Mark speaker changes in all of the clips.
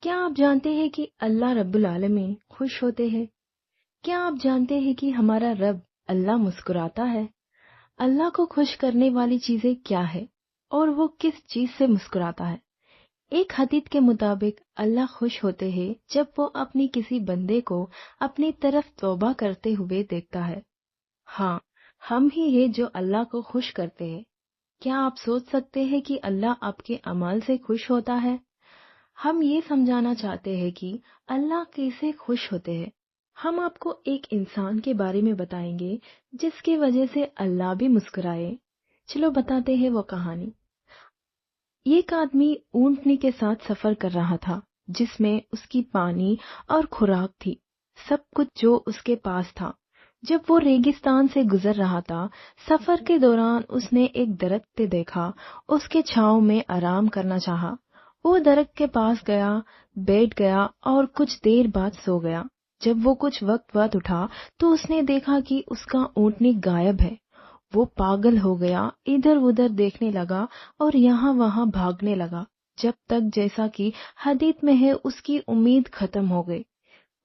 Speaker 1: کیا آپ جانتے ہیں کہ اللہ رب العالمین خوش ہوتے ہیں؟ کیا آپ جانتے ہیں کہ ہمارا رب اللہ مسکراتا ہے؟ اللہ کو خوش کرنے والی چیزیں کیا ہے اور وہ کس چیز سے مسکراتا ہے؟ ایک حدیث کے مطابق اللہ خوش ہوتے ہیں جب وہ اپنی کسی بندے کو اپنی طرف توبہ کرتے ہوئے دیکھتا ہے۔ ہاں، ہم ہی ہیں جو اللہ کو خوش کرتے ہیں۔ کیا آپ سوچ سکتے ہیں کہ اللہ آپ کے اعمال سے خوش ہوتا ہے؟ ہم یہ سمجھانا چاہتے ہیں کہ اللہ کیسے خوش ہوتے ہیں۔ ہم آپ کو ایک انسان کے بارے میں بتائیں گے جس کی وجہ سے اللہ بھی مسکرائے۔ چلو بتاتے ہیں وہ کہانی۔ ایک آدمی اونٹنی کے ساتھ سفر کر رہا تھا جس میں اس کی پانی اور خوراک تھی، سب کچھ جو اس کے پاس تھا۔ جب وہ ریگستان سے گزر رہا تھا، سفر کے دوران اس نے ایک درخت پہ دیکھا، اس کے چھاؤں میں آرام کرنا چاہا۔ وہ درخت کے پاس گیا، بیٹھ گیا اور کچھ دیر بعد سو گیا۔ جب وہ کچھ وقت بعد اٹھا تو اس نے دیکھا کہ اس کا اونٹنی غائب ہے۔ وہ پاگل ہو گیا، ادھر ادھر دیکھنے لگا اور یہاں وہاں بھاگنے لگا، جب تک جیسا کہ حدیث میں ہے اس کی امید ختم ہو گئی۔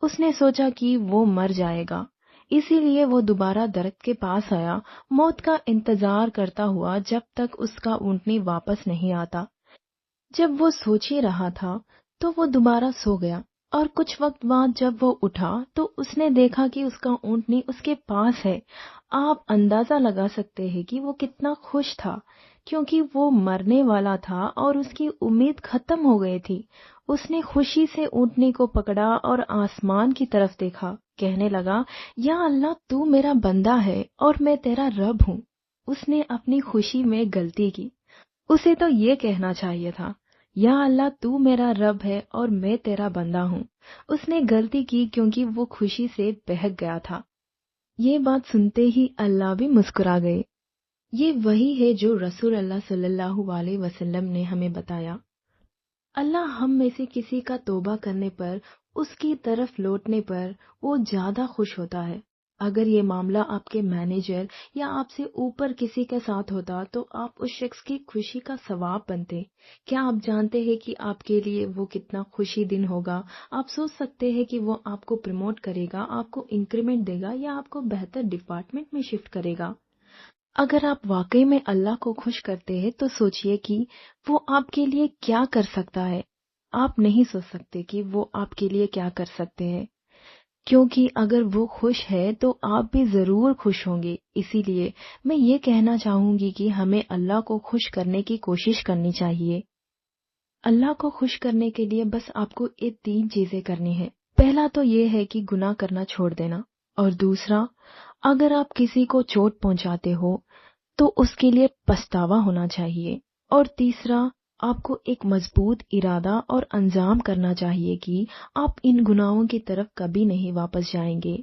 Speaker 1: اس نے سوچا کہ وہ مر جائے گا، اسی لیے وہ دوبارہ درخت کے پاس آیا، موت کا انتظار کرتا ہوا جب تک اس کا اونٹنی واپس نہیں آتا۔ جب وہ سوچ ہی رہا تھا تو وہ دوبارہ سو گیا، اور کچھ وقت بعد جب وہ اٹھا تو اس نے دیکھا کہ اس کا اونٹنی اس کے پاس ہے۔ آپ اندازہ لگا سکتے ہیں کہ وہ کتنا خوش تھا، کیونکہ وہ مرنے والا تھا اور اس کی امید ختم ہو گئی تھی۔ اس نے خوشی سے اونٹنی کو پکڑا اور آسمان کی طرف دیکھا، کہنے لگا، یا اللہ، تو میرا بندہ ہے اور میں تیرا رب ہوں۔ اس نے اپنی خوشی میں غلطی کی۔ اسے تو یہ کہنا چاہیے تھا، یا اللہ، تو میرا رب ہے اور میں تیرا بندہ ہوں۔ اس نے غلطی کی کیونکہ وہ خوشی سے بہک گیا تھا۔ یہ بات سنتے ہی اللہ بھی مسکرا گئے۔ یہ وہی ہے جو رسول اللہ صلی اللہ علیہ وسلم نے ہمیں بتایا۔ اللہ ہم میں سے کسی کا توبہ کرنے پر، اس کی طرف لوٹنے پر وہ زیادہ خوش ہوتا ہے۔ اگر یہ معاملہ آپ کے مینیجر یا آپ سے اوپر کسی کے ساتھ ہوتا تو آپ اس شخص کی خوشی کا ثواب بنتے۔ کیا آپ جانتے ہیں کہ آپ کے لیے وہ کتنا خوشی دن ہوگا؟ آپ سوچ سکتے ہیں کہ وہ آپ کو پروموٹ کرے گا، آپ کو انکریمنٹ دے گا یا آپ کو بہتر ڈپارٹمنٹ میں شفٹ کرے گا۔ اگر آپ واقعی میں اللہ کو خوش کرتے ہیں تو سوچئے کہ وہ آپ کے لیے کیا کر سکتا ہے۔ آپ نہیں سوچ سکتے کہ وہ آپ کے لیے کیا کر سکتے ہیں، کیونکہ اگر وہ خوش ہے تو آپ بھی ضرور خوش ہوں گے۔ اسی لیے میں یہ کہنا چاہوں گی کہ ہمیں اللہ کو خوش کرنے کی کوشش کرنی چاہیے۔ اللہ کو خوش کرنے کے لیے بس آپ کو یہ 3 چیزیں کرنی ہے۔ پہلا تو یہ ہے کہ گناہ کرنا چھوڑ دینا، اور دوسرا، اگر آپ کسی کو چوٹ پہنچاتے ہو تو اس کے لیے پچھتاوا ہونا چاہیے، اور تیسرا، آپ کو ایک مضبوط ارادہ اور انجام کرنا چاہیے کہ آپ ان گناہوں کی طرف کبھی نہیں واپس جائیں گے۔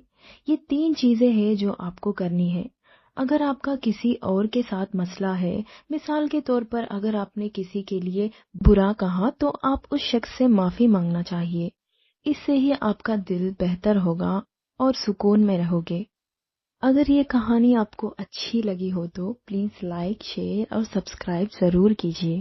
Speaker 1: یہ 3 چیزیں ہیں جو آپ کو کرنی ہے۔ اگر آپ کا کسی اور کے ساتھ مسئلہ ہے، مثال کے طور پر اگر آپ نے کسی کے لیے برا کہا تو آپ اس شخص سے معافی مانگنا چاہیے۔ اس سے ہی آپ کا دل بہتر ہوگا اور سکون میں رہو گے۔ اگر یہ کہانی آپ کو اچھی لگی ہو تو پلیز لائک، شیئر اور سبسکرائب ضرور کیجیے۔